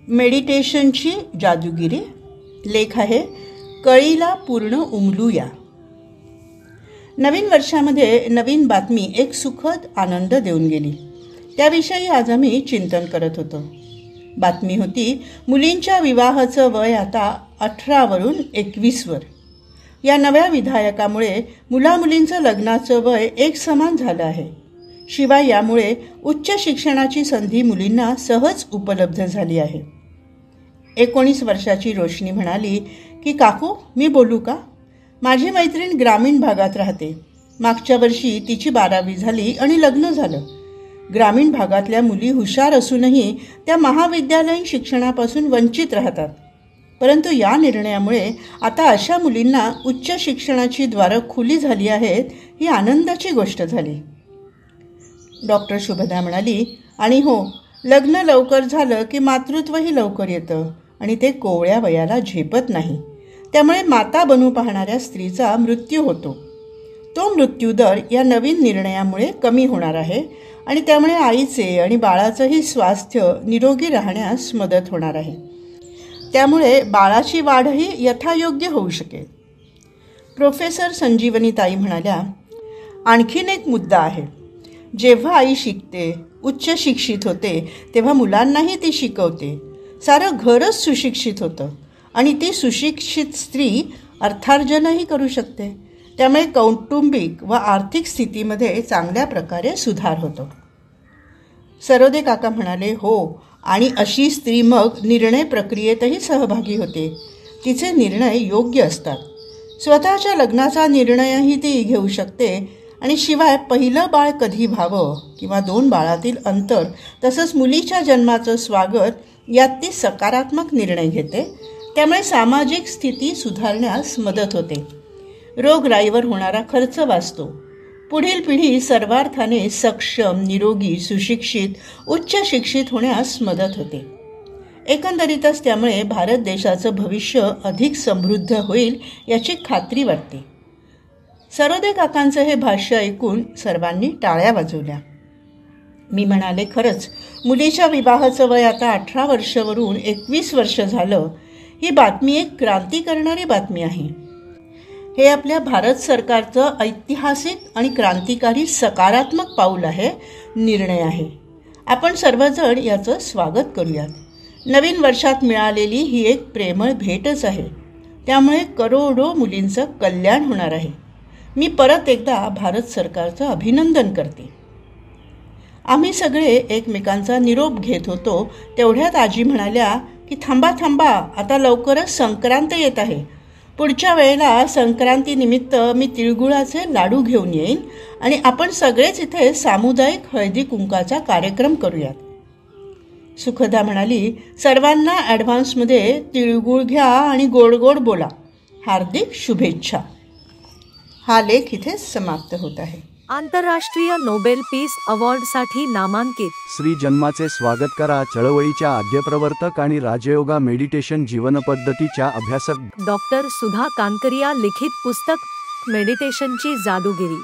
मेडिटेशनची जादूगिरी. लेख आहे कळीला पूर्ण उमलूया. नवीन वर्षामध्ये नवीन बातमी एक सुखद आनंद देऊन गेली. त्याविषयी आज आम्ही चिंतन करत होतो. बातमी होती मुलींच्या विवाहाचं वय आता 18वरून 21वर. या नव्या विधायकामुळे मुलामुलींचं लग्नाचं वय एक समान झालं आहे. शिवाय यामुळे उच्च शिक्षणाची संधी मुलींना सहज उपलब्ध झाली आहे. 19 वर्षाची रोशनी म्हणाली की काकू मी बोलू का? माझी मैत्रीण ग्रामीण भागात राहते. मागच्या वर्षी तिची 12वी झाली आणि लग्न झालं. ग्रामीण भागातल्या मुली हुशार असूनही त्या महाविद्यालयीन शिक्षणापासून वंचित राहतात. परंतु या निर्णयामुळे आता अशा मुलींना उच्च शिक्षणाची द्वारं खुली झाली आहेत, ही आनंदाची गोष्ट झाली. डॉक्टर शुभदा म्हणाली, आणि हो, लग्न लवकर झालं की मातृत्वही लवकर येतं आणि ते कोवळ्या वयाला झेपत नाही. त्यामुळे माता बनू पाहणाऱ्या स्त्रीचा मृत्यू होतो. तो मृत्यूदर या नवीन निर्णयामुळे कमी होणार आहे आणि त्यामुळे आईचे आणि बाळाचंही स्वास्थ्य निरोगी राहण्यास मदत होणार आहे. त्यामुळे बाळाची वाढही यथायोग्य होऊ शकेल. प्रोफेसर संजीवनीताई म्हणाल्या, आणखीन एक मुद्दा आहे. जेव्हा आई शिकते, उच्च शिक्षित होते, तेव्हा मुलांनाही ती शिकवते. सारं घरच सुशिक्षित होतं आणि ती सुशिक्षित स्त्री अर्थार्जनही करू शकते. त्यामुळे कौटुंबिक व आर्थिक स्थितीमध्ये चांगल्या प्रकारे सुधार होतो. सरोदे काका म्हणाले, हो, आणि अशी स्त्री मग निर्णय प्रक्रियेतही सहभागी होते. तिचे निर्णय योग्य असतात. स्वतःच्या लग्नाचा निर्णयही ती घेऊ शकते आणि शिवाय पहिलं बाळ कधी व्हावं किंवा 2 बाळातील अंतर तसंच मुलीच्या जन्माचं स्वागत यात ती सकारात्मक निर्णय घेते. त्यामुळे सामाजिक स्थिती सुधारण्यास मदत होते. रोगराईवर होणारा खर्च वाचतो. पुढील पिढी सर्वार्थाने सक्षम, निरोगी, सुशिक्षित, उच्च शिक्षित होण्यास मदत होते. एकंदरीतच त्यामुळे भारत देशाचं भविष्य अधिक समृद्ध होईल याची खात्री वाटते. सरोदे काकांचं हे भाष्य ऐकून सर्वांनी टाळ्या वाजवल्या. मी म्हणाले, खरंच मुलीच्या विवाहाचं वय आता 18 वर्षावरून 21 वर्ष झालं. ही बातमी एक क्रांती करणारी बातमी आहे. हे आपल्या भारत सरकारचं ऐतिहासिक आणि क्रांतिकारी सकारात्मक पाऊल आहे, निर्णय आहे. आपण सर्वजण याचं स्वागत करूयात. नवीन वर्षात मिळालेली ही एक प्रेमळ भेटच आहे. त्यामुळे करोडो मुलींचं कल्याण होणार आहे. मी परत एकदा भारत सरकारचं अभिनंदन करते. आम्ही सगळे एकमेकांचा निरोप घेत होतो. तेवढ्यात आजी म्हणाल्या की थांबा थांबा, आता लवकरच संक्रांत येत आहे. पुढच्या वेळेला संक्रांतीनिमित्त मी तिळगुळाचे लाडू घेऊन येईन आणि आपण सगळेच इथे सामुदायिक हळदी कुंकाचा कार्यक्रम करूयात. सुखदा म्हणाली, सर्वांना ॲडव्हान्समध्ये तिळगुळ घ्या आणि गोड गोड बोला. हार्दिक शुभेच्छा. हा लेख इथेच समाप्त होत आहे. आंतरराष्ट्रीय नोबेल पीस अवॉर्डसाठी नामांकित श्री जन्माचे स्वागत करा चळवळीच्या आद्यप्रवर्तक आणि राजयोगा मेडिटेशन जीवनपद्धतीच्या अभ्यासक डॉक्टर सुधा कानकरिया लिखित पुस्तक मेडिटेशनची जादूगिरी.